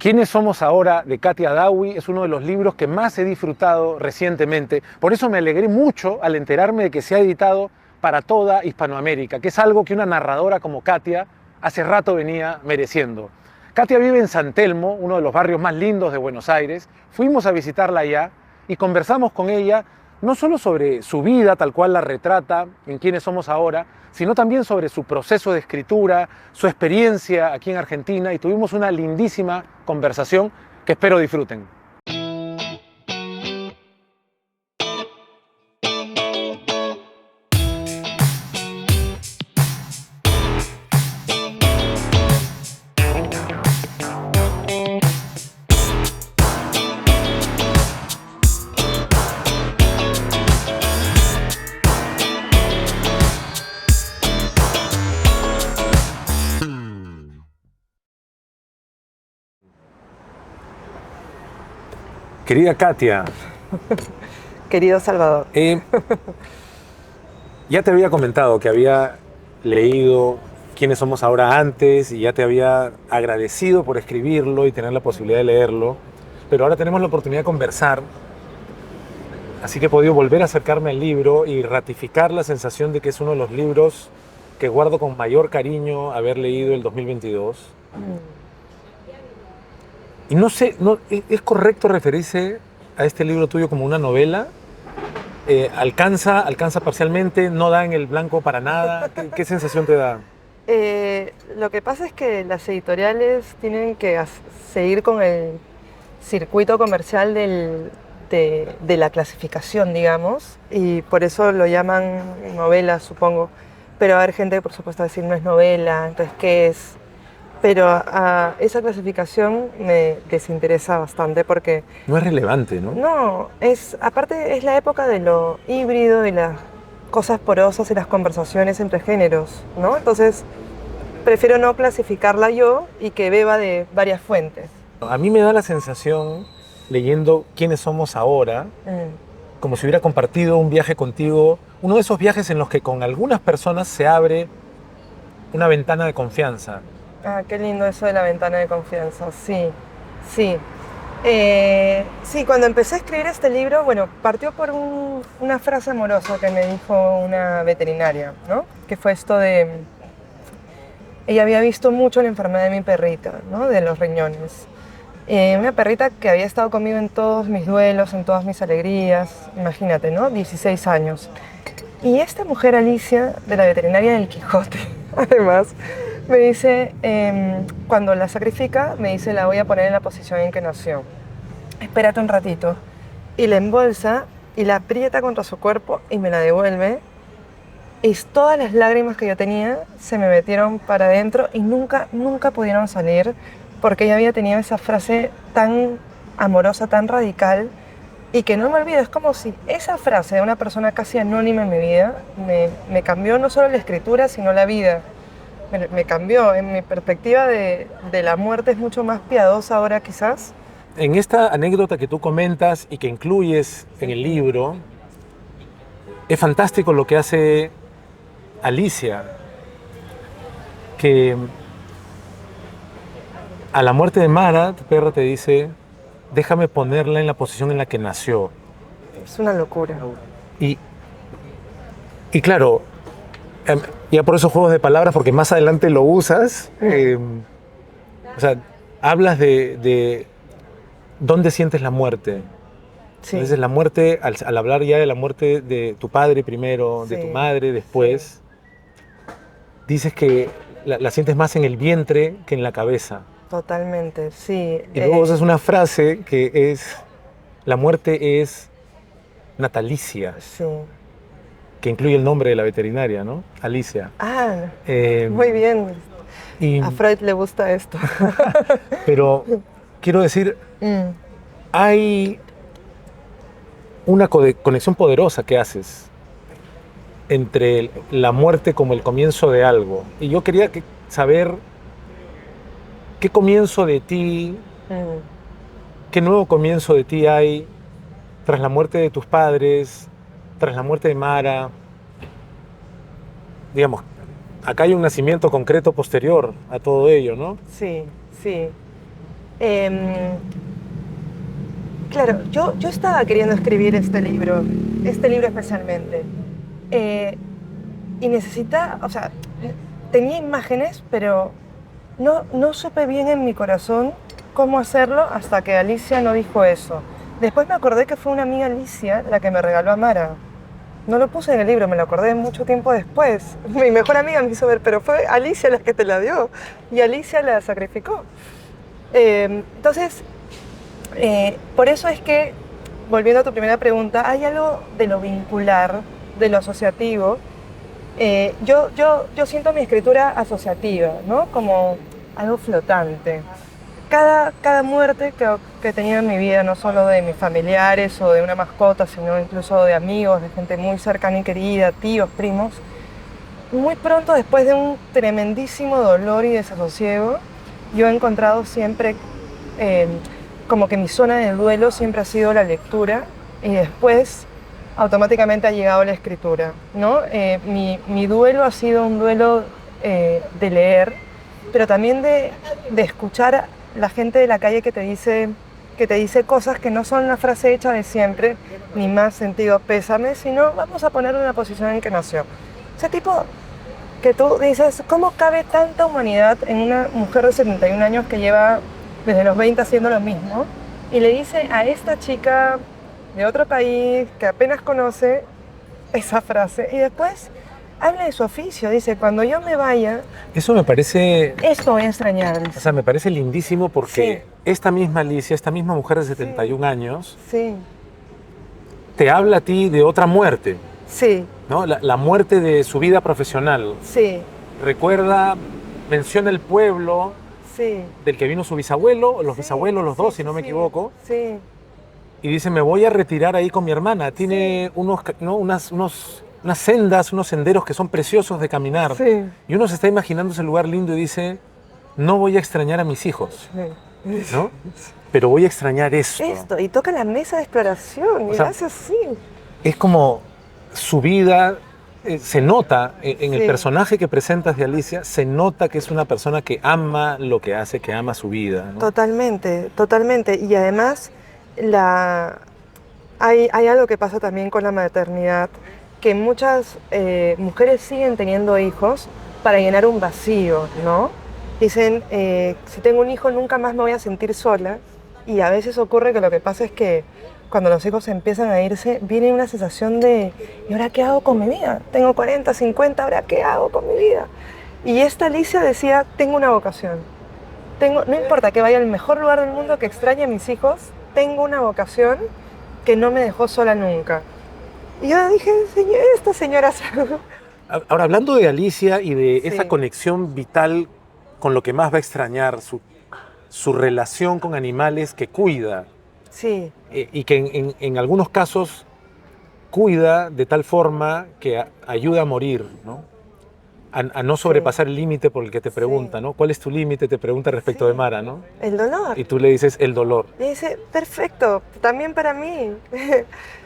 ¿Quiénes somos ahora? De Katia Dawi es uno de los libros que más he disfrutado recientemente. Por eso me alegré mucho al enterarme de que se ha editado para toda Hispanoamérica, que es algo que una narradora como Katia hace rato venía mereciendo. Katia vive en San Telmo, uno de los barrios más lindos de Buenos Aires. Fuimos a visitarla allá y conversamos con ella no solo sobre su vida, tal cual la retrata en Quiénes somos ahora, sino también sobre su proceso de escritura, su experiencia aquí en Argentina, y tuvimos una lindísima conversación que espero disfruten. Querida Katia, Querido Salvador. ya te había comentado que había leído Quiénes somos ahora antes y ya te había agradecido por escribirlo y tener la posibilidad de leerlo, pero ahora tenemos la oportunidad de conversar, así que he podido volver a acercarme al libro y ratificar la sensación de que es uno de los libros que guardo con mayor cariño haber leído el 2022. Y no sé, ¿es correcto referirse a este libro tuyo como una novela? ¿Alcanza parcialmente? ¿No da en el blanco para nada? ¿Qué sensación te da? Lo que pasa es que las editoriales tienen que seguir con el circuito comercial de la clasificación, digamos, y por eso lo llaman novela, supongo. Pero va a haber gente que por supuesto va a decir no es novela, entonces ¿qué es? Pero a esa clasificación me desinteresa bastante porque No es relevante, ¿no? no, aparte es la época de lo híbrido y las cosas porosas y las conversaciones entre géneros, ¿no? Entonces prefiero no clasificarla yo y que beba de varias fuentes. A mí me da la sensación, leyendo Quiénes somos ahora, como si hubiera compartido un viaje contigo, uno de esos viajes en los que con algunas personas se abre una ventana de confianza. Ah, qué lindo eso de la ventana de confianza, sí, sí. Sí, cuando empecé a escribir este libro, bueno, partió por una frase amorosa que me dijo una veterinaria, ¿no? Que fue esto de... Ella había visto mucho la enfermedad de mi perrita, ¿no? De los riñones. Una perrita que había estado conmigo en todos mis duelos, en todas mis alegrías, imagínate, ¿no? 16 años. Y esta mujer, Alicia, de la veterinaria del Quijote, además, me dice, cuando la sacrifica, me dice, la voy a poner en la posición en que nació. Espérate un ratito. Y la embolsa y la aprieta contra su cuerpo y me la devuelve. Y todas las lágrimas que yo tenía se me metieron para adentro y nunca pudieron salir porque ella había tenido esa frase tan amorosa, tan radical y que no me olvido. Es como si esa frase de una persona casi anónima en mi vida me cambió no solo la escritura, sino la vida. Me cambió. En mi perspectiva de la muerte es mucho más piadosa ahora quizás. En esta anécdota que tú comentas y que incluyes en el libro, es fantástico lo que hace Alicia, que a la muerte de Mara, tu perra te dice, déjame ponerla en la posición en la que nació. Es una locura. Y claro, ya por esos juegos de palabras, porque más adelante lo usas, o sea, hablas de dónde sientes la muerte. Sí. Entonces la muerte, al hablar ya de la muerte de tu padre primero, de tu madre después, dices que la sientes más en el vientre que en la cabeza. Totalmente, sí. Y luego usas una frase que es, la muerte es natalicia, Sí. que incluye el nombre de la veterinaria, ¿no? Alicia. Ah, muy bien. A Freud le gusta esto. Pero quiero decir, hay una conexión poderosa que haces entre la muerte como el comienzo de algo. Y yo quería saber qué comienzo de ti, qué nuevo comienzo de ti hay tras la muerte de tus padres, tras la muerte de Mara. Digamos, acá hay un nacimiento concreto posterior a todo ello, ¿no? Sí, sí. Em, claro, yo estaba queriendo escribir este libro especialmente. Eh, y necesita, o sea, tenía imágenes, pero no supe bien en mi corazón cómo hacerlo hasta que Alicia no dijo eso. Después me acordé que fue una amiga Alicia la que me regaló a Mara. No lo puse en el libro, me lo acordé mucho tiempo después. Mi mejor amiga me hizo ver, pero fue Alicia la que te la dio y Alicia la sacrificó. Entonces, por eso es que, volviendo a tu primera pregunta, hay algo de lo vincular, de lo asociativo. Yo siento mi escritura asociativa, ¿no? Como algo flotante. Cada muerte que he tenido en mi vida, no solo de mis familiares o de una mascota, sino incluso de amigos, de gente muy cercana y querida, tíos, primos, muy pronto después de un tremendísimo dolor y desasosiego, yo he encontrado siempre como que mi zona de duelo siempre ha sido la lectura y después automáticamente ha llegado la escritura, ¿no? Mi duelo ha sido un duelo de leer, pero también de escuchar a la gente de la calle que te dice cosas que no son una frase hecha de siempre, ni más sentido pésame, sino vamos a poner una posición en que nació. Ese tipo que tú dices, ¿cómo cabe tanta humanidad en una mujer de 71 años que lleva desde los 20 haciendo lo mismo? Y le dice a esta chica de otro país que apenas conoce esa frase y después habla de su oficio, dice, cuando yo me vaya... Eso me parece... Esto voy a extrañar, dice. O sea, me parece lindísimo porque Sí. esta misma Alicia, esta misma mujer de 71 años, Sí, te habla a ti de otra muerte, sí, ¿no? La muerte de su vida profesional. sí, Recuerda, menciona el pueblo sí. del que vino su bisabuelo, los Sí, bisabuelos, los dos, sí, si no me sí, equivoco, Sí, y dice, me voy a retirar ahí con mi hermana. Tiene unas sendas, unos senderos que son preciosos de caminar. sí, Y uno se está imaginando ese lugar lindo y dice, no voy a extrañar a mis hijos, sí. ¿no? Pero voy a extrañar esto. Esto, y toca la mesa de exploración, O y sea, hace así. Es como su vida, se nota en el Sí. personaje que presentas de Alicia, se nota que es una persona que ama lo que hace, que ama su vida, ¿no? Totalmente, totalmente. Y además, hay algo que pasa también con la maternidad, que muchas mujeres siguen teniendo hijos para llenar un vacío, ¿no? Dicen, si tengo un hijo nunca más me voy a sentir sola, y a veces ocurre que lo que pasa es que cuando los hijos empiezan a irse, viene una sensación de, ¿y ahora qué hago con mi vida? Tengo 40, 50, ¿ahora qué hago con mi vida? Y esta Alicia decía, tengo una vocación. No importa que vaya al mejor lugar del mundo, que extrañe a mis hijos, tengo una vocación que no me dejó sola nunca. Y yo dije, esta señora... Ahora, hablando de Alicia y de Sí. esa conexión vital con lo que más va a extrañar, su relación con animales que cuida, Sí, y que en algunos casos cuida de tal forma que ayuda a morir, ¿no? A no sobrepasar el límite por el que te pregunta, Sí. ¿no? ¿Cuál es tu límite? Te pregunta respecto Sí. de Mara, ¿no? el dolor. Y tú le dices el dolor. Y dice, perfecto, también para mí.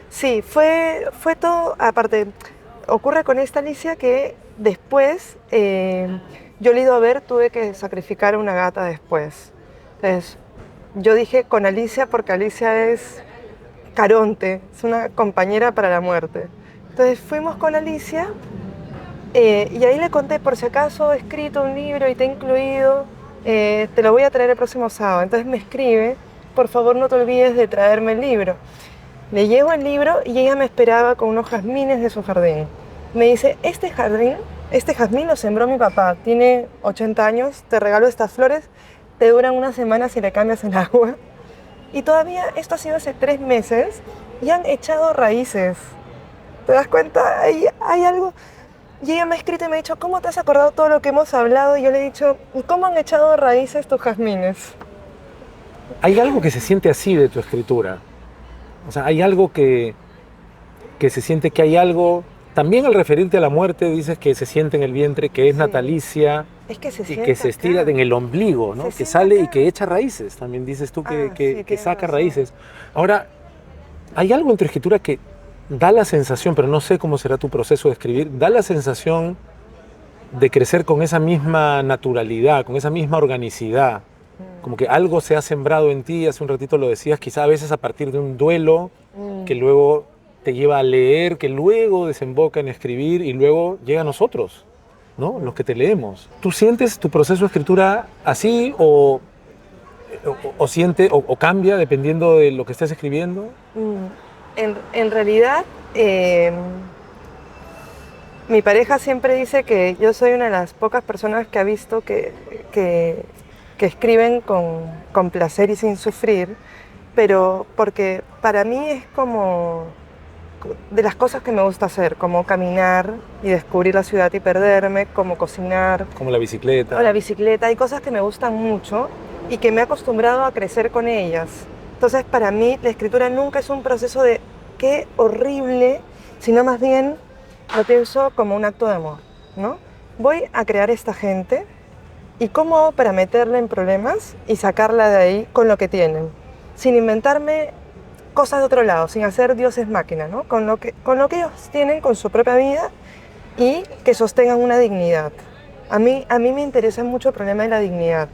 Sí, fue todo, aparte, ocurre con esta Alicia que después, yo le he ido a ver, tuve que sacrificar a una gata después. Entonces, yo dije con Alicia porque Alicia es Caronte, es una compañera para la muerte. Entonces fuimos con Alicia y ahí le conté, por si acaso he escrito un libro y te he incluido, te lo voy a traer el próximo sábado. Entonces me escribe, por favor no te olvides de traerme el libro. Le llevo el libro y ella me esperaba con unos jazmines de su jardín. Me dice, este jazmín lo sembró mi papá, tiene 80 años, te regalo estas flores, te duran una semana si le cambias el agua. Y todavía, esto ha sido hace 3 meses, y han echado raíces. ¿Te das cuenta? Hay algo... Y ella me ha escrito y me ha dicho, ¿cómo te has acordado todo lo que hemos hablado? Y yo le he dicho, ¿y cómo han echado raíces tus jazmines? Hay algo que se siente así de tu escritura. O sea, hay algo que se siente que hay algo... También al referirte a la muerte dices que se siente en el vientre, que es Sí. natalicia Es que se y siente que se estira acá. en el ombligo, ¿no? Se Que siente sale y acá. que echa raíces. También dices tú que, Ah, que- sí, que tienes saca razón. raíces. Ahora, hay algo en tu escritura que da la sensación, pero no sé cómo será tu proceso de escribir, da la sensación de crecer con esa misma naturalidad, con esa misma organicidad, Como que algo se ha sembrado en ti, hace un ratito lo decías, quizá a veces a partir de un duelo que luego te lleva a leer, que luego desemboca en escribir y luego llega a nosotros, ¿no? Los que te leemos. ¿Tú sientes tu proceso de escritura así o cambia dependiendo de lo que estés escribiendo? En realidad, mi pareja siempre dice que yo soy una de las pocas personas que ha visto que escriben con placer y sin sufrir, pero porque para mí es como de las cosas que me gusta hacer, como caminar y descubrir la ciudad y perderme, como cocinar. Como la bicicleta. O la bicicleta, hay cosas que me gustan mucho y que me he acostumbrado a crecer con ellas. Entonces, para mí, la escritura nunca es un proceso de qué horrible, sino más bien lo pienso como un acto de amor, ¿no? Voy a crear esta gente y cómo hago para meterla en problemas y sacarla de ahí con lo que tienen, sin inventarme cosas de otro lado, sin hacer dioses máquina, ¿no? Con lo que ellos tienen, con su propia vida y que sostengan una dignidad. A mí me interesa mucho el problema de la dignidad,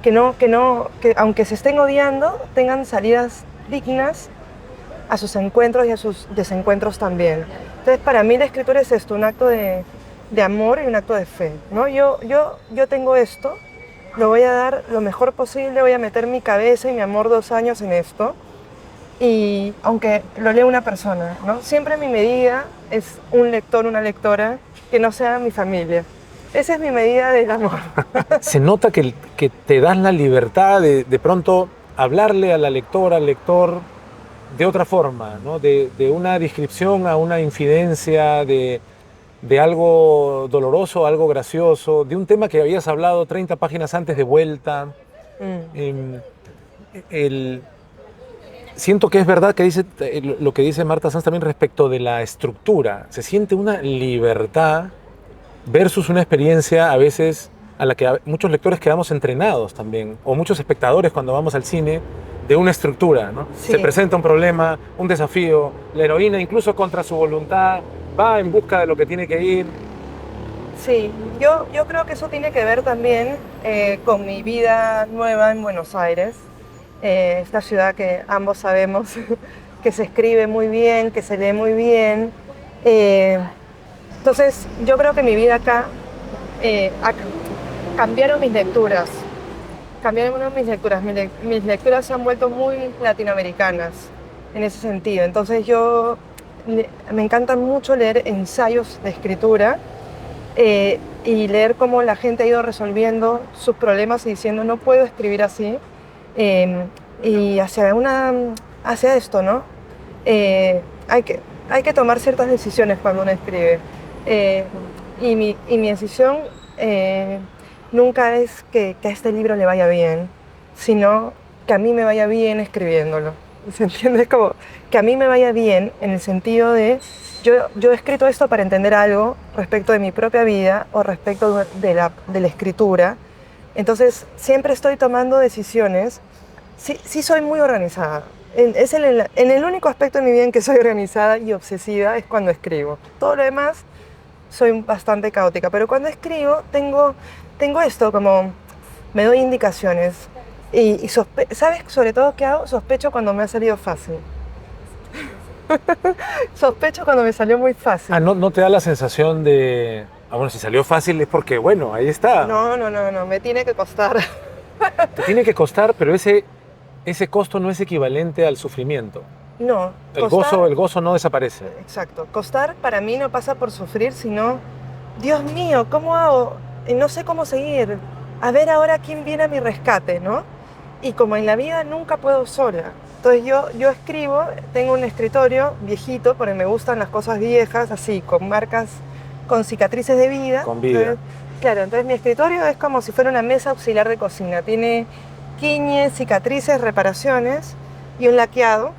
que aunque se estén odiando, tengan salidas dignas a sus encuentros y a sus desencuentros también. Entonces, para mí la escritura es esto, un acto de amor y un acto de fe, ¿no? Yo tengo esto, lo voy a dar lo mejor posible, voy a meter mi cabeza y mi amor 2 años en esto, y aunque lo lea una persona, ¿no? Siempre mi medida es un lector, una lectora que no sea mi familia. Esa es mi medida del amor. Se nota que te das la libertad de pronto hablarle a la lectora, al lector, de otra forma, ¿no? De una descripción a una infidencia, de algo doloroso, algo gracioso, de un tema que habías hablado 30 páginas antes de vuelta. Siento que es verdad que dice lo que dice Marta Sanz también respecto de la estructura. Se siente una libertad versus una experiencia a veces a la que muchos lectores quedamos entrenados también, o muchos espectadores cuando vamos al cine, de una estructura, ¿no? Sí. Se presenta un problema, un desafío, la heroína incluso contra su voluntad va en busca de lo que tiene que ir. Sí, yo creo que eso tiene que ver también con mi vida nueva en Buenos Aires, esta ciudad que ambos sabemos que se escribe muy bien, que se lee muy bien. Entonces, yo creo que mi vida acá cambiaron mis lecturas. Mis lecturas se han vuelto muy latinoamericanas en ese sentido. Entonces me encanta mucho leer ensayos de escritura y leer cómo la gente ha ido resolviendo sus problemas y diciendo no puedo escribir así. Y hacia esto, ¿no? Hay que tomar ciertas decisiones cuando uno escribe. Y mi decisión nunca es que a este libro le vaya bien, sino que a mí me vaya bien escribiéndolo. ¿Se entiende? Como que a mí me vaya bien en el sentido de yo he escrito esto para entender algo respecto de mi propia vida o respecto de la escritura. Entonces siempre estoy tomando decisiones. Sí soy muy organizada. En el único aspecto de mi vida en que soy organizada y obsesiva es cuando escribo. Todo lo demás soy bastante caótica, pero cuando escribo tengo esto, como me doy indicaciones y ¿sabes sobre todo qué hago? Sospecho cuando me ha salido fácil. Sospecho cuando me salió muy fácil. ¿No te da la sensación de, bueno, si salió fácil es porque, bueno, ahí está? No, me tiene que costar. Te tiene que costar, pero ese costo no es equivalente al sufrimiento. No. El gozo no desaparece. Exacto. Costar para mí no pasa por sufrir, sino, Dios mío, ¿cómo hago? No sé cómo seguir. A ver ahora quién viene a mi rescate, ¿no? Y como en la vida nunca puedo sola. Entonces yo escribo, tengo un escritorio viejito, porque me gustan las cosas viejas, así, con marcas, con cicatrices de vida. Con vida. Entonces mi escritorio es como si fuera una mesa auxiliar de cocina. Tiene quiñes, cicatrices, reparaciones y un laqueado.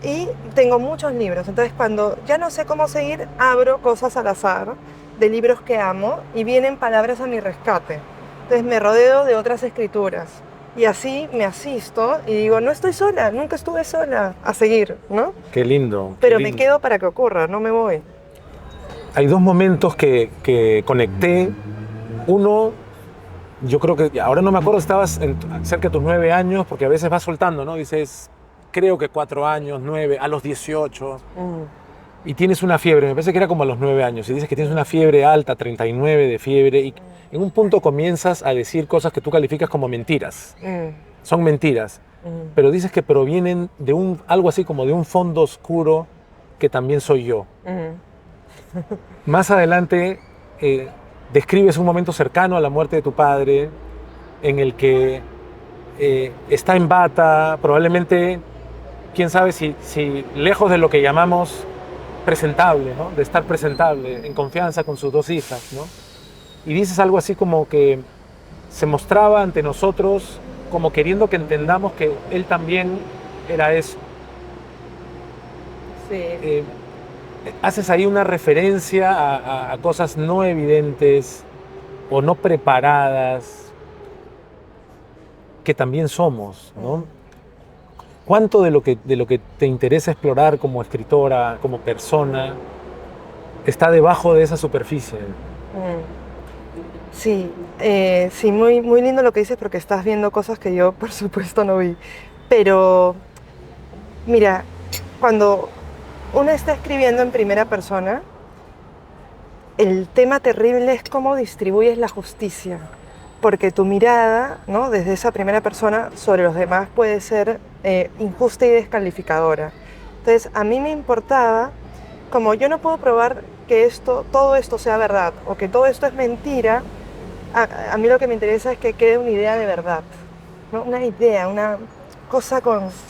Y tengo muchos libros. Entonces cuando ya no sé cómo seguir, abro cosas al azar de libros que amo y vienen palabras a mi rescate. Entonces me rodeo de otras escrituras. Y así me asisto y digo, no estoy sola, nunca estuve sola, a seguir, ¿no? Qué lindo. Pero me quedo para que ocurra, no me voy. Hay dos momentos que conecté. Uno, yo creo que, ahora no me acuerdo, estabas cerca de tus 9 años, porque a veces vas soltando, ¿no? Dices, creo que 4 años, 9, a los 18, y tienes una fiebre, me parece que era como a los 9 años, y dices que tienes una fiebre alta, 39 de fiebre, y en un punto comienzas a decir cosas que tú calificas como mentiras. Son mentiras, pero dices que provienen de algo así como de un fondo oscuro que también soy yo. Más adelante describes un momento cercano a la muerte de tu padre en el que está en bata, probablemente, quién sabe si lejos de lo que llamamos presentable, ¿no? De estar presentable, en confianza con sus 2 hijas, ¿no? Y dices algo así como que se mostraba ante nosotros como queriendo que entendamos que él también era eso. Sí. Haces ahí una referencia a cosas no evidentes o no preparadas que también somos, ¿no? ¿Cuánto de lo que te interesa explorar como escritora, como persona, está debajo de esa superficie? Sí, sí, muy, muy lindo lo que dices porque estás viendo cosas que yo, por supuesto, no vi. Pero, mira, cuando uno está escribiendo en primera persona, el tema terrible es cómo distribuyes la justicia. Porque tu mirada, ¿no?, desde esa primera persona sobre los demás puede ser injusta y descalificadora. Entonces, a mí me importaba, como yo no puedo probar que todo esto sea verdad o que todo esto es mentira, a mí lo que me interesa es que quede una idea de verdad, ¿no? Una idea, una cosa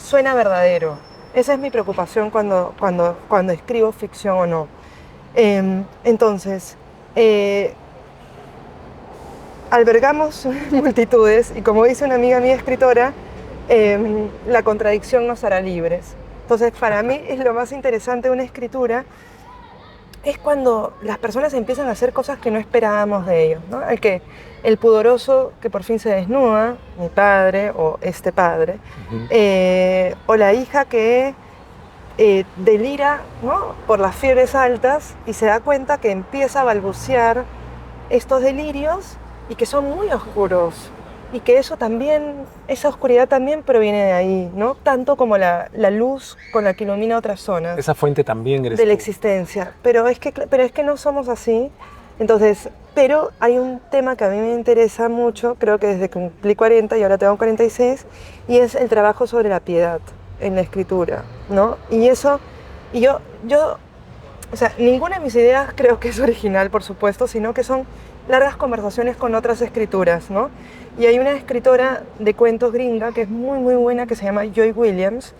suena verdadero. Esa es mi preocupación cuando escribo ficción o no. Entonces, albergamos multitudes y, como dice una amiga mía escritora, la contradicción nos hará libres. Entonces, para mí es lo más interesante de una escritura, es cuando las personas empiezan a hacer cosas que no esperábamos de ellos, ¿no? El pudoroso que por fin se desnuda, mi padre o este padre, o la hija que delira, ¿no?, por las fiebres altas y se da cuenta que empieza a balbucear estos delirios y que son muy oscuros y que esa oscuridad también proviene de ahí, ¿no? Tanto como la luz con la que ilumina otras zonas. Esa fuente también eres de la tú. existencia, pero es que no somos así. Entonces, pero hay un tema que a mí me interesa mucho, creo que desde que cumplí 40 y ahora tengo 46, y es el trabajo sobre la piedad en la escritura, ¿no? Y yo, o sea, ninguna de mis ideas creo que es original, por supuesto, sino que son largas conversaciones con otras escrituras, ¿no? Y hay una escritora de cuentos gringa que es muy, muy buena, que se llama Joy Williams,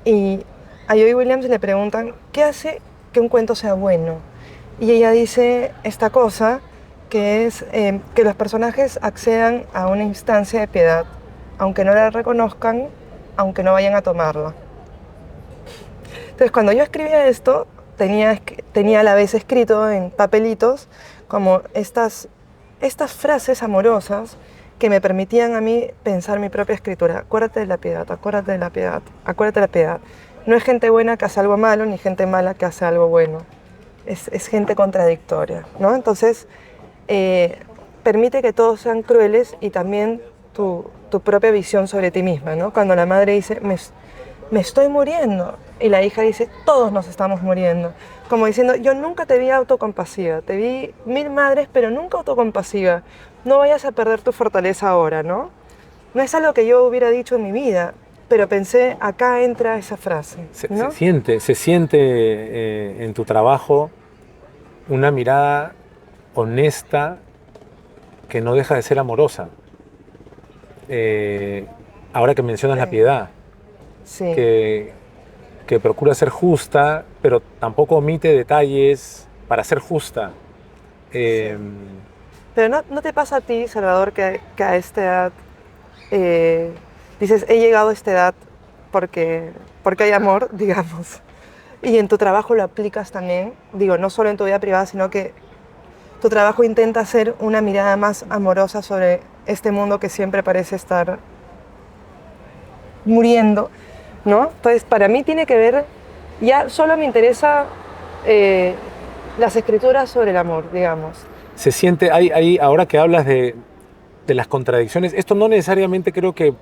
y a Joy Williams le preguntan, ¿qué hace que un cuento sea bueno? Y ella dice esta cosa, que es que los personajes accedan a una instancia de piedad, aunque no la reconozcan, aunque no vayan a tomarla. Entonces, cuando yo escribía esto, tenía a la vez escrito en papelitos como estas frases amorosas que me permitían a mí pensar mi propia escritura. Acuérdate de la piedad, acuérdate de la piedad, acuérdate de la piedad. No es gente buena que hace algo malo, ni gente mala que hace algo bueno. Es gente contradictoria, ¿no? Entonces, permite que todos sean crueles y también tu propia visión sobre ti misma, ¿no? Cuando la madre dice, me estoy muriendo, y la hija dice, todos nos estamos muriendo. Como diciendo, yo nunca te vi autocompasiva, te vi 1000 madres, pero nunca autocompasiva. No vayas a perder tu fortaleza ahora, ¿no? No es algo que yo hubiera dicho en mi vida, pero pensé, acá entra esa frase, ¿no? Se siente en tu trabajo una mirada honesta que no deja de ser amorosa. Ahora que mencionas la piedad, sí. que procura ser justa, pero tampoco omite detalles para ser justa. Sí. Pero ¿no te pasa a ti, Salvador, que a esta edad dices, he llegado a esta edad porque hay amor, digamos, y en tu trabajo lo aplicas también? Digo, no solo en tu vida privada, sino que tu trabajo intenta hacer una mirada más amorosa sobre este mundo que siempre parece estar muriendo, ¿no? Entonces, para mí tiene que ver, ya solo me interesa las escrituras sobre el amor, digamos. Se siente, ahora que hablas de de las contradicciones. Esto no necesariamente creo que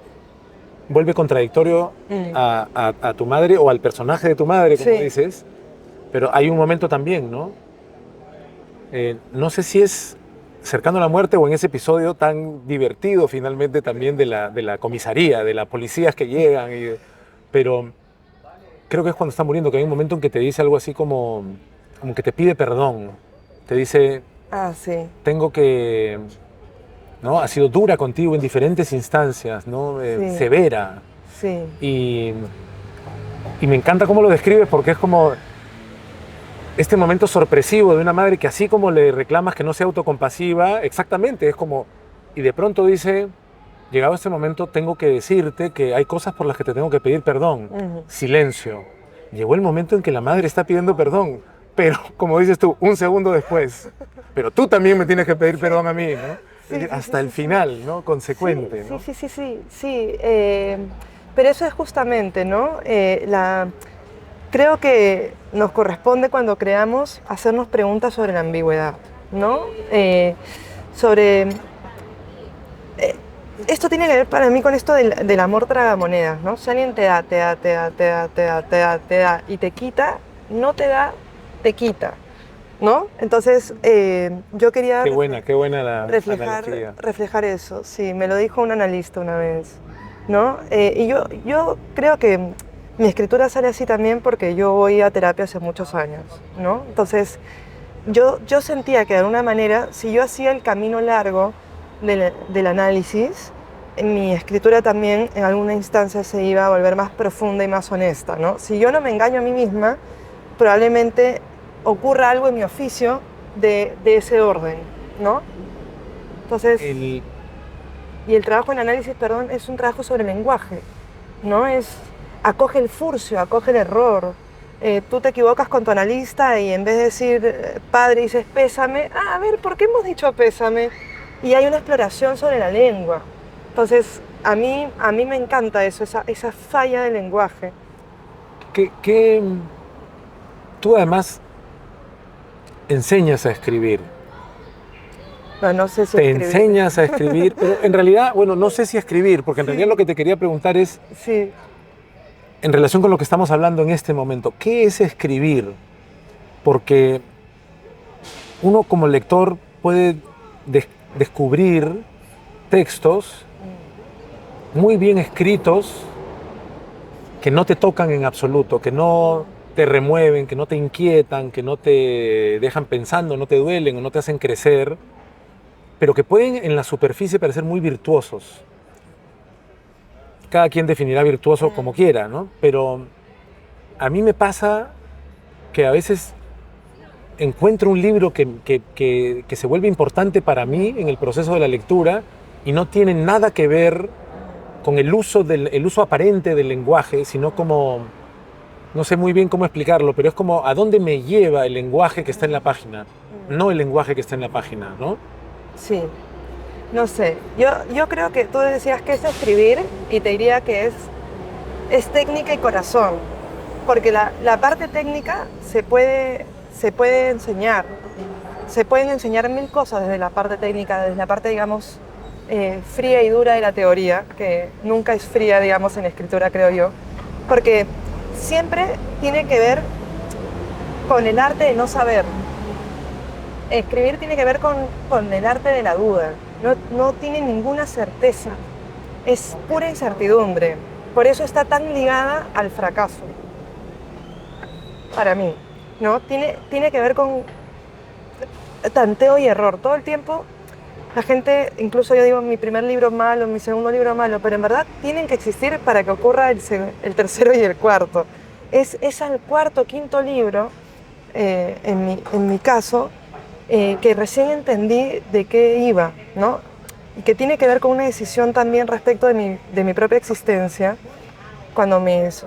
vuelve contradictorio a tu madre o al personaje de tu madre, como dices, pero hay un momento también, ¿no? No sé si es cercano a la muerte o en ese episodio tan divertido finalmente también de la comisaría, de las policías que llegan, pero creo que es cuando está muriendo, que hay un momento en que te dice algo así como que te pide perdón, te dice, tengo que, ¿no? Ha sido dura contigo en diferentes instancias, ¿no? Severa. Sí. Y me encanta cómo lo describes porque es como este momento sorpresivo de una madre que así como le reclamas que no sea autocompasiva, exactamente, es como, y de pronto dice, llegado este momento tengo que decirte que hay cosas por las que te tengo que pedir perdón. Silencio. Llegó el momento en que la madre está pidiendo perdón, pero como dices tú, un segundo después, pero tú también me tienes que pedir perdón a mí, ¿no? Hasta el final, ¿no? Consecuente, ¿no? Sí. Pero eso es justamente, ¿no? Creo que nos corresponde cuando creamos hacernos preguntas sobre la ambigüedad, ¿no? Esto tiene que ver para mí con esto del amor tragamonedas, ¿no? Si alguien te da y te quita, no te da, te quita, ¿no? Entonces, yo quería qué buena la reflejar eso. Sí, me lo dijo un analista una vez, ¿no? Y yo creo que mi escritura sale así también porque yo voy a terapia hace muchos años, ¿no? Entonces, yo sentía que de alguna manera, si yo hacía el camino largo del análisis, mi escritura también en alguna instancia se iba a volver más profunda y más honesta, ¿no? Si yo no me engaño a mí misma, probablemente ocurra algo en mi oficio de ese orden, ¿no? Entonces, y el trabajo en análisis, perdón, es un trabajo sobre el lenguaje, ¿no? Acoge el furcio, acoge el error. Tú te equivocas con tu analista y en vez de decir padre dices pésame, a ver, ¿por qué hemos dicho pésame? Y hay una exploración sobre la lengua. Entonces, a mí me encanta eso, esa falla del lenguaje. Tú además enseñas a escribir. No sé si te enseñas a escribir, pero en realidad, bueno, no sé si escribir, porque en realidad lo que te quería preguntar es, en relación con lo que estamos hablando en este momento, ¿qué es escribir? Porque uno como lector puede descubrir textos muy bien escritos que no te tocan en absoluto, que no te remueven, que no te inquietan, que no te dejan pensando, no te duelen o no te hacen crecer, pero que pueden en la superficie parecer muy virtuosos. Cada quien definirá virtuoso como quiera, ¿no? Pero a mí me pasa que a veces encuentro un libro que se vuelve importante para mí en el proceso de la lectura y no tiene nada que ver con el uso aparente del lenguaje, sino como, no sé muy bien cómo explicarlo, pero es como a dónde me lleva el lenguaje que está en la página, no el lenguaje que está en la página, ¿no? Sí, no sé, yo creo que tú decías que es escribir y te diría que es técnica y corazón, porque la parte técnica se puede enseñar, se pueden enseñar mil cosas desde la parte técnica, desde la parte, digamos, fría y dura de la teoría, que nunca es fría, digamos, en escritura, creo yo, porque siempre tiene que ver con el arte de no saber. Escribir tiene que ver con el arte de la duda, no tiene ninguna certeza, es pura incertidumbre, por eso está tan ligada al fracaso, para mí, ¿no? Tiene que ver con tanteo y error, todo el tiempo. La gente, incluso yo digo mi primer libro malo, mi segundo libro malo, pero en verdad tienen que existir para que ocurra el tercero y el cuarto. Es al cuarto, quinto libro, en mi caso, que recién entendí de qué iba, ¿no? Y que tiene que ver con una decisión también respecto de mi propia existencia, cuando mis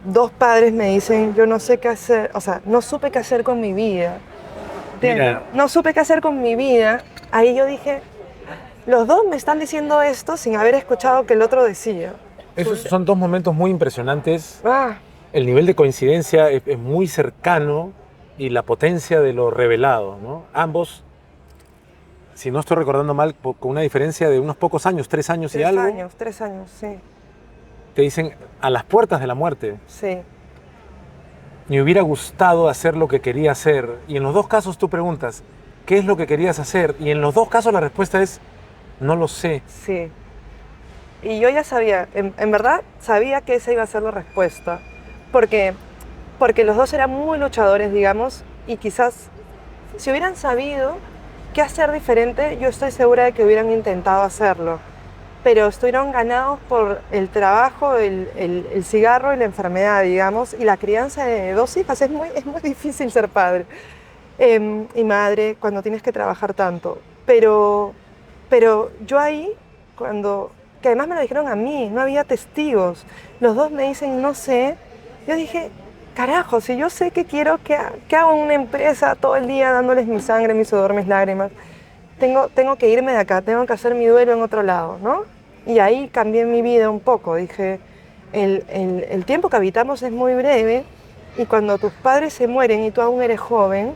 dos padres me dicen, yo no sé qué hacer, o sea, no supe qué hacer con mi vida. No supe qué hacer con mi vida. Ahí yo dije, los dos me están diciendo esto sin haber escuchado que el otro decía. Esos son dos momentos muy impresionantes. El nivel de coincidencia es muy cercano y la potencia de lo revelado, ¿no? Ambos si no estoy recordando mal, con una diferencia de unos pocos años, 3 años y algo. 3 años, sí. Te dicen a las puertas de la muerte. Sí. Me hubiera gustado hacer lo que quería hacer. Y en los dos casos tú preguntas, ¿qué es lo que querías hacer? Y en los dos casos la respuesta es, no lo sé. Sí. Y yo ya sabía, en verdad sabía que esa iba a ser la respuesta. Porque los dos eran muy luchadores, digamos, y quizás si hubieran sabido qué hacer diferente, yo estoy segura de que hubieran intentado hacerlo. Pero estuvieron ganados por el trabajo, el cigarro y la enfermedad, digamos, y la crianza de 2 hijas. Es muy difícil ser padre y madre cuando tienes que trabajar tanto. Pero yo ahí, que además me lo dijeron a mí, no había testigos, los dos me dicen no sé, yo dije, carajo, si yo sé que quiero, que hago en una empresa todo el día dándoles mi sangre, mi sudor, mis lágrimas, tengo que irme de acá, tengo que hacer mi duelo en otro lado, ¿no? Y ahí cambié mi vida un poco, dije, el tiempo que habitamos es muy breve y cuando tus padres se mueren y tú aún eres joven,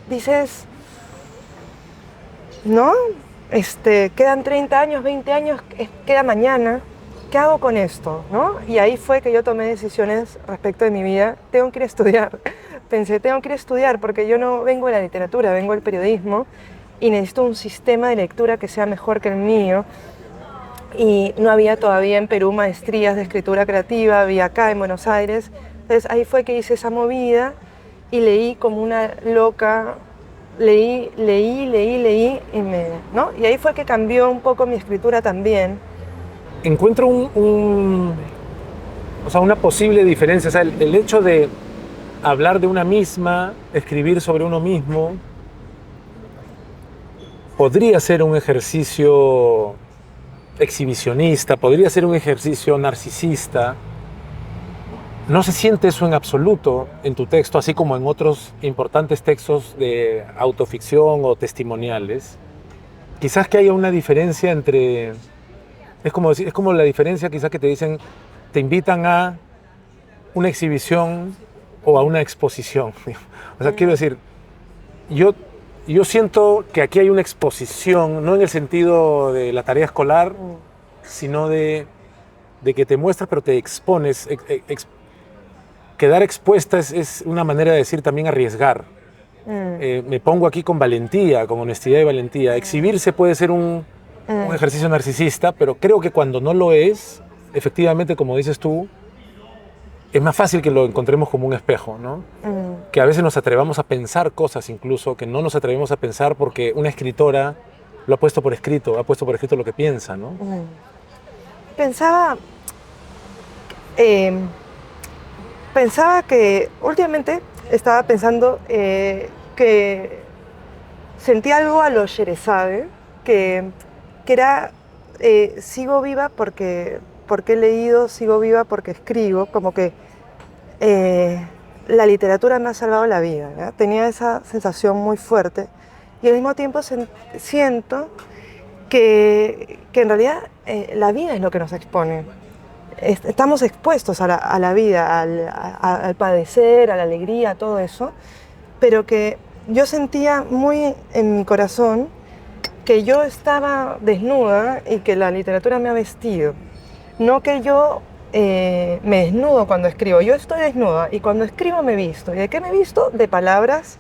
dices, ¿no? Quedan 30 años, 20 años, queda mañana, ¿qué hago con esto? ¿No? Y ahí fue que yo tomé decisiones respecto de mi vida, tengo que ir a estudiar. Pensé, tengo que ir a estudiar porque yo no vengo de la literatura, vengo del periodismo y necesito un sistema de lectura que sea mejor que el mío. Y no había todavía en Perú maestrías de escritura creativa, había acá en Buenos Aires. Entonces ahí fue que hice esa movida y leí como una loca, leí, ¿no? Y ahí fue que cambió un poco mi escritura también. Encuentro una posible diferencia, o sea, el hecho de hablar de una misma, escribir sobre uno mismo, podría ser un ejercicio exhibicionista, podría ser un ejercicio narcisista. No se siente eso en absoluto en tu texto, así como en otros importantes textos de autoficción o testimoniales. Quizás que haya una diferencia entre... Es como la diferencia quizás que te dicen, te invitan a una exhibición o a una exposición. O sea, quiero decir, yo siento que aquí hay una exposición, no en el sentido de la tarea escolar, sino de que te muestras, pero te expones. Quedar expuesta es una manera de decir también arriesgar. Me pongo aquí con valentía, con honestidad y valentía. Exhibirse puede ser un ejercicio narcisista, pero creo que cuando no lo es, efectivamente, como dices tú, es más fácil que lo encontremos como un espejo, ¿no? Que a veces nos atrevamos a pensar cosas incluso que no nos atrevemos a pensar porque una escritora lo ha puesto por escrito lo que piensa, ¿no? Pensaba que últimamente estaba pensando que sentí algo a lo Sherezade, que era sigo viva porque he leído, sigo viva porque escribo, como que la literatura me ha salvado la vida, ¿ya? Tenía esa sensación muy fuerte y al mismo tiempo siento que en realidad la vida es lo que nos expone. Estamos expuestos a la vida, al padecer, a la alegría, a todo eso, pero que yo sentía muy en mi corazón que yo estaba desnuda y que la literatura me ha vestido. No que yo me desnudo cuando escribo, yo estoy desnuda y cuando escribo me visto. ¿Y de qué me visto? De palabras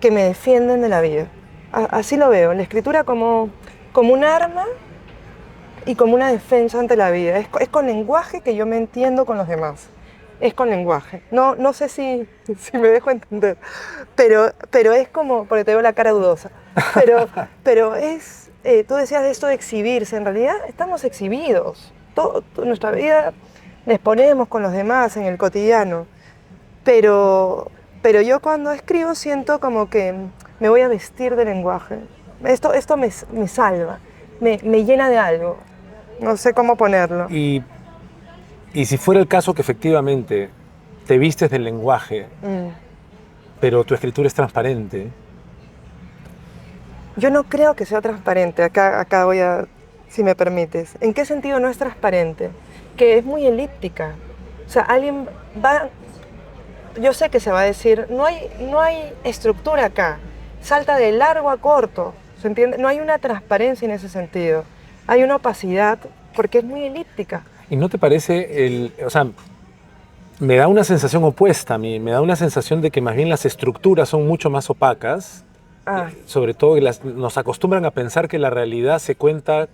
que me defienden de la vida. Así lo veo, la escritura como un arma y como una defensa ante la vida. Es con lenguaje que yo me entiendo con los demás. Es con lenguaje. No sé si me dejo entender, pero es como, porque te veo la cara dudosa, pero es, tú decías de esto de exhibirse, en realidad estamos exhibidos. Nuestra vida la exponemos con los demás en el cotidiano, pero yo cuando escribo siento como que me voy a vestir de lenguaje. Esto me salva, me llena de algo. No sé cómo ponerlo. Y si fuera el caso que efectivamente te vistes del lenguaje, pero tu escritura es transparente. Yo no creo que sea transparente. Acá voy a, si me permites. ¿En qué sentido no es transparente? Que es muy elíptica. O sea, alguien va... Yo sé que se va a decir, no hay estructura acá. Salta de largo a corto. O ¿se entiende? No hay una transparencia en ese sentido. Hay una opacidad porque es muy elíptica. ¿Y no te parece, o sea, me da una sensación opuesta a mí, me da una sensación de que más bien las estructuras son mucho más opacas, sobre todo nos acostumbran a pensar que la realidad se cuenta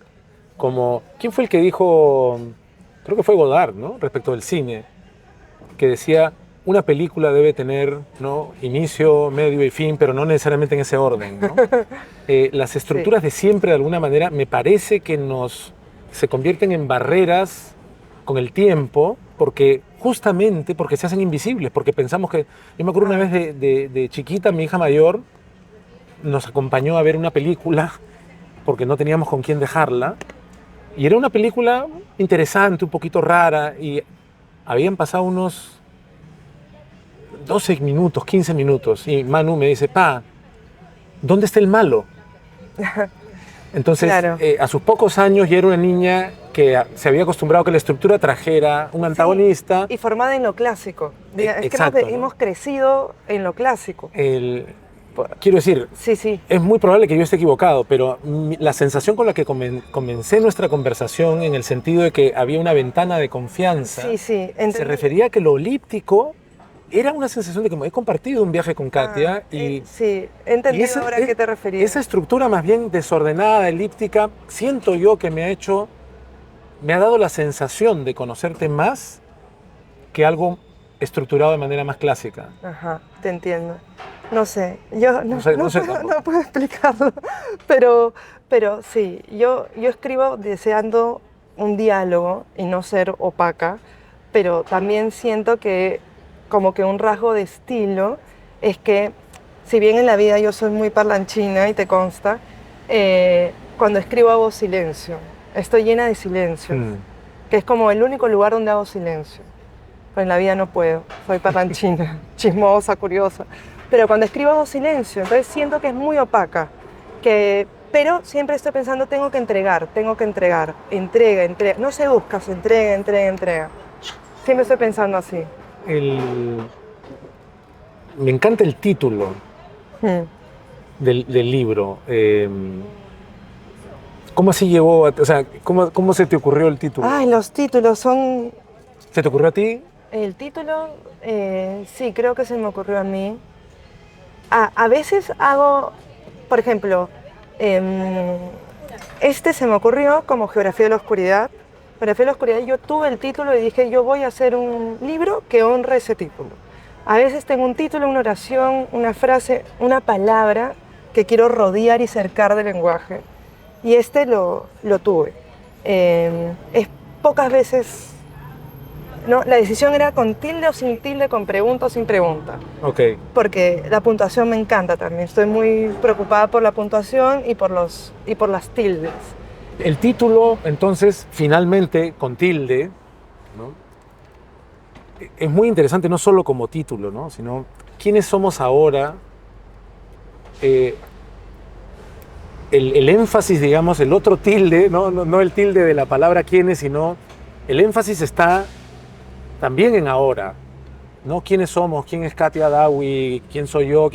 como... ¿Quién fue el que dijo? Creo que fue Godard, ¿no? Respecto del cine, que decía, una película debe tener, ¿no?, inicio, medio y fin, pero no necesariamente en ese orden, ¿no? Las estructuras de siempre, de alguna manera, me parece que se convierten en barreras con el tiempo, justamente porque se hacen invisibles, porque pensamos que... Yo me acuerdo una vez de chiquita, mi hija mayor nos acompañó a ver una película, porque no teníamos con quién dejarla, y era una película interesante, un poquito rara, y habían pasado unos 12 minutos, 15 minutos, y Manu me dice, pa, ¿dónde está el malo? Entonces, claro. A sus pocos años ya era una niña que se había acostumbrado a que la estructura trajera un antagonista. Sí, y formada en lo clásico. Exacto, que hemos crecido en lo clásico. Quiero decir, es muy probable que yo esté equivocado, pero la sensación con la que comencé nuestra conversación, en el sentido de que había una ventana de confianza, se refería a que lo elíptico era una sensación de que he compartido un viaje con Katia. Sí, he entendido ahora a qué te referías. Esa estructura más bien desordenada, elíptica, siento yo que me ha dado la sensación de conocerte más que algo estructurado de manera más clásica. Ajá, te entiendo. No sé, yo no puedo explicarlo, pero sí, yo escribo deseando un diálogo y no ser opaca, pero también siento que como que un rasgo de estilo es que, si bien en la vida yo soy muy parlanchina y te consta, cuando escribo hago silencio, estoy llena de silencio, que es como el único lugar donde hago silencio. Pero en la vida no puedo, soy parlanchina, chismosa, curiosa. Pero cuando escribo hago silencio, entonces siento que es muy opaca. Pero siempre estoy pensando, tengo que entregar, entrega. No se busca, se entrega. Siempre estoy pensando así. Me encanta el título del libro. ¿Cómo así llegó? O sea, ¿cómo se te ocurrió el título? Ay, los títulos son... ¿Se te ocurrió a ti? El título, sí, creo que se me ocurrió a mí. A veces hago, por ejemplo, este se me ocurrió como Geografía de la Oscuridad. Geografía de la Oscuridad, yo tuve el título y dije, yo voy a hacer un libro que honre ese título. A veces tengo un título, una oración, una frase, una palabra que quiero rodear y cercar del lenguaje. Y este lo tuve. Es pocas veces... No, la decisión era con tilde o sin tilde, con pregunta o sin pregunta. Okay. Porque la puntuación me encanta también. Estoy muy preocupada por la puntuación y por las tildes. El título, entonces, finalmente, con tilde, ¿no?, es muy interesante no solo como título, ¿no?, sino quiénes somos ahora. El énfasis, digamos, el otro tilde, no el tilde de la palabra quiénes, sino el énfasis está también en ahora, no quiénes somos, quién es Katia Dawi, quién soy yo,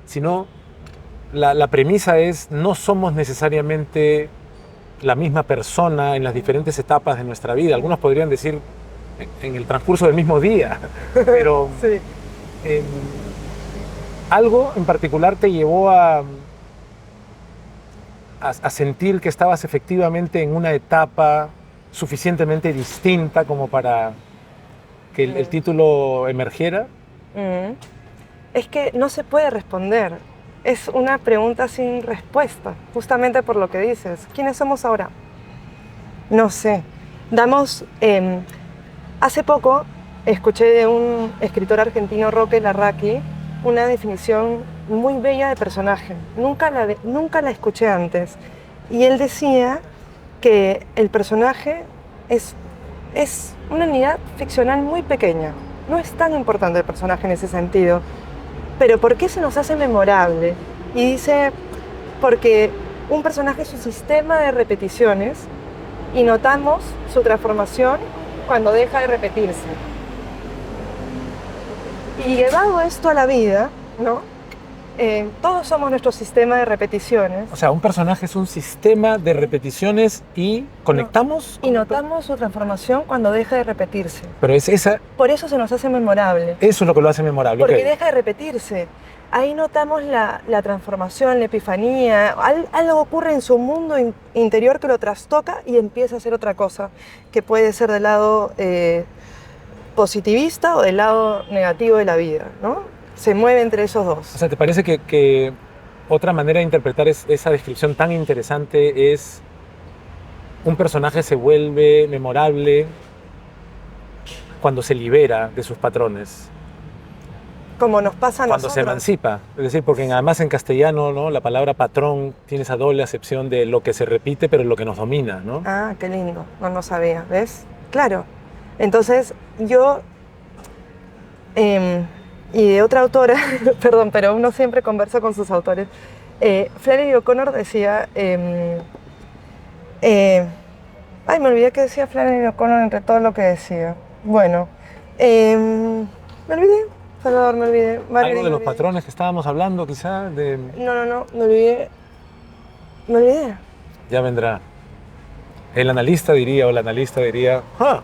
sino la premisa es no somos necesariamente la misma persona en las diferentes etapas de nuestra vida. Algunos podrían decir en el transcurso del mismo día, pero sí. Algo en particular te llevó a sentir que estabas efectivamente en una etapa suficientemente distinta como para que el título emergiera. Es que no se puede responder. Es una pregunta sin respuesta, justamente por lo que dices. ¿Quiénes somos ahora? No sé. Hace poco escuché de un escritor argentino, Roque Larraqui, una definición muy bella de personaje. Nunca la escuché antes. Y él decía que el personaje es una unidad ficcional muy pequeña. No es tan importante el personaje en ese sentido. Pero ¿por qué se nos hace memorable? Y dice, porque un personaje es un sistema de repeticiones y notamos su transformación cuando deja de repetirse. Y llevado esto a la vida, ¿no?, Todos somos nuestro sistema de repeticiones. O sea, un personaje es un sistema de repeticiones y conectamos. Y notamos su transformación cuando deja de repetirse. Pero es esa, Por eso se nos hace memorable. eso es lo que lo hace memorable. Porque ok. deja de repetirse. Ahí notamos la transformación, la epifanía. Algo ocurre en su mundo interior que lo trastoca y empieza a hacer otra cosa, que puede ser del lado positivista o del lado negativo de la vida, ¿no? Se mueve entre esos dos. O sea, ¿te parece que otra manera de interpretar esa descripción tan interesante es un personaje se vuelve memorable cuando se libera de sus patrones? Como nos pasa a Cuando nosotros. se emancipa, es decir, porque además en castellano, ¿no? La palabra patrón tiene esa doble acepción de lo que se repite, pero lo que nos domina, ¿no? Ah, qué lindo. No sabía, ¿ves? Claro. Entonces, yo... y de otra autora, perdón, pero uno siempre conversa con sus autores. Flannery O'Connor decía... ay, me olvidé que decía Flannery O'Connor entre todo lo que decía. Bueno, me olvidé. Salvador, me olvidé. Algo de los patrones que estábamos hablando, quizá, de... No, me olvidé. Me olvidé. Ya vendrá. El analista diría, o la analista diría, ¡ah!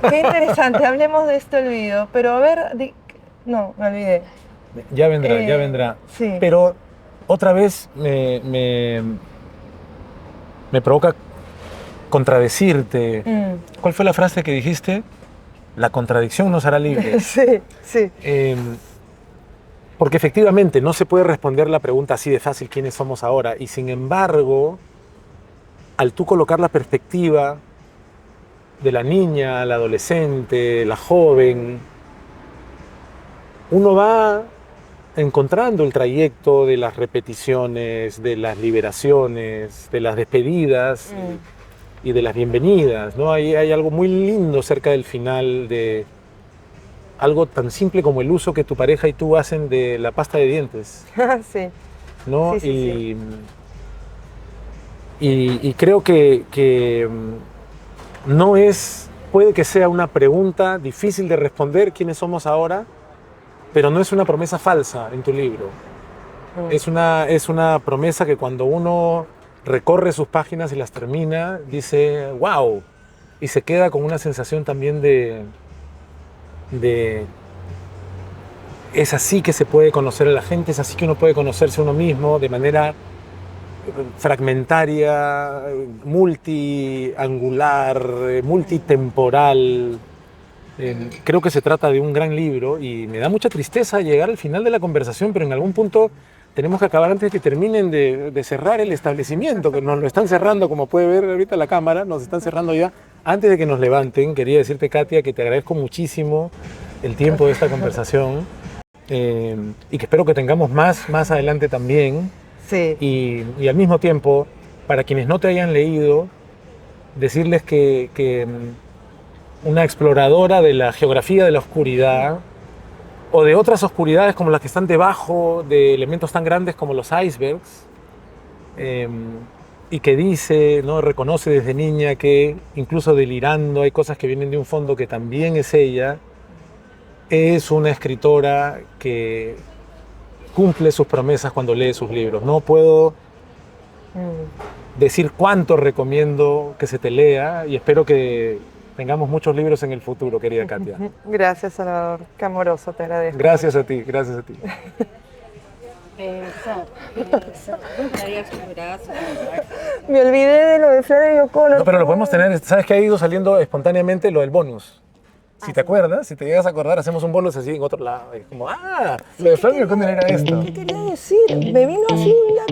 Qué interesante, hablemos de este olvido. Pero a ver, no, me olvidé. Ya vendrá, ya vendrá. Sí. Pero otra vez me provoca contradecirte. ¿Cuál fue la frase que dijiste? La contradicción nos hará libres. Sí, sí. Porque efectivamente no se puede responder la pregunta así de fácil, ¿quiénes somos ahora? Y sin embargo, al tú colocar la perspectiva de la niña, la adolescente, la joven, uno va encontrando el trayecto de las repeticiones, de las liberaciones, de las despedidas y de las bienvenidas, ¿no? Hay algo muy lindo cerca del final de algo tan simple como el uso que tu pareja y tú hacen de la pasta de dientes, Sí. ¿no? Sí. Y creo que no es, puede que sea una pregunta difícil de responder, ¿quiénes somos ahora? Pero no es una promesa falsa en tu libro. Es una promesa que cuando uno recorre sus páginas y las termina, dice, wow, y se queda con una sensación también de es así que se puede conocer a la gente, es así que uno puede conocerse a uno mismo de manera fragmentaria, multiangular, multitemporal. Creo que se trata de un gran libro y me da mucha tristeza llegar al final de la conversación, pero en algún punto tenemos que acabar antes de que terminen de cerrar el establecimiento, que nos lo están cerrando, como puede ver ahorita la cámara, nos están cerrando ya. Antes de que nos levanten, quería decirte, Katia, que te agradezco muchísimo el tiempo de esta conversación y que espero que tengamos más adelante también. Sí. Y al mismo tiempo, para quienes no te hayan leído, decirles que una exploradora de la geografía de la oscuridad o de otras oscuridades como las que están debajo de elementos tan grandes como los icebergs, y que dice, ¿no? Reconoce desde niña que incluso delirando hay cosas que vienen de un fondo que también es ella, es una escritora que cumple sus promesas cuando lee sus libros. No puedo decir cuánto recomiendo que se te lea y espero que tengamos muchos libros en el futuro, querida Katia. Gracias, Salvador. Qué amoroso, te agradezco. Gracias a ti, gracias a ti. Me olvidé de lo de Flannery O'Connor. No, pero lo podemos tener, ¿sabes qué ha ido saliendo espontáneamente? Lo del bonus. Si te acuerdas, si te llegas a acordar, hacemos un bonus así en otro lado. Es como, lo de Flannery O'Connor era esto. ¿Qué quería decir? Me vino así una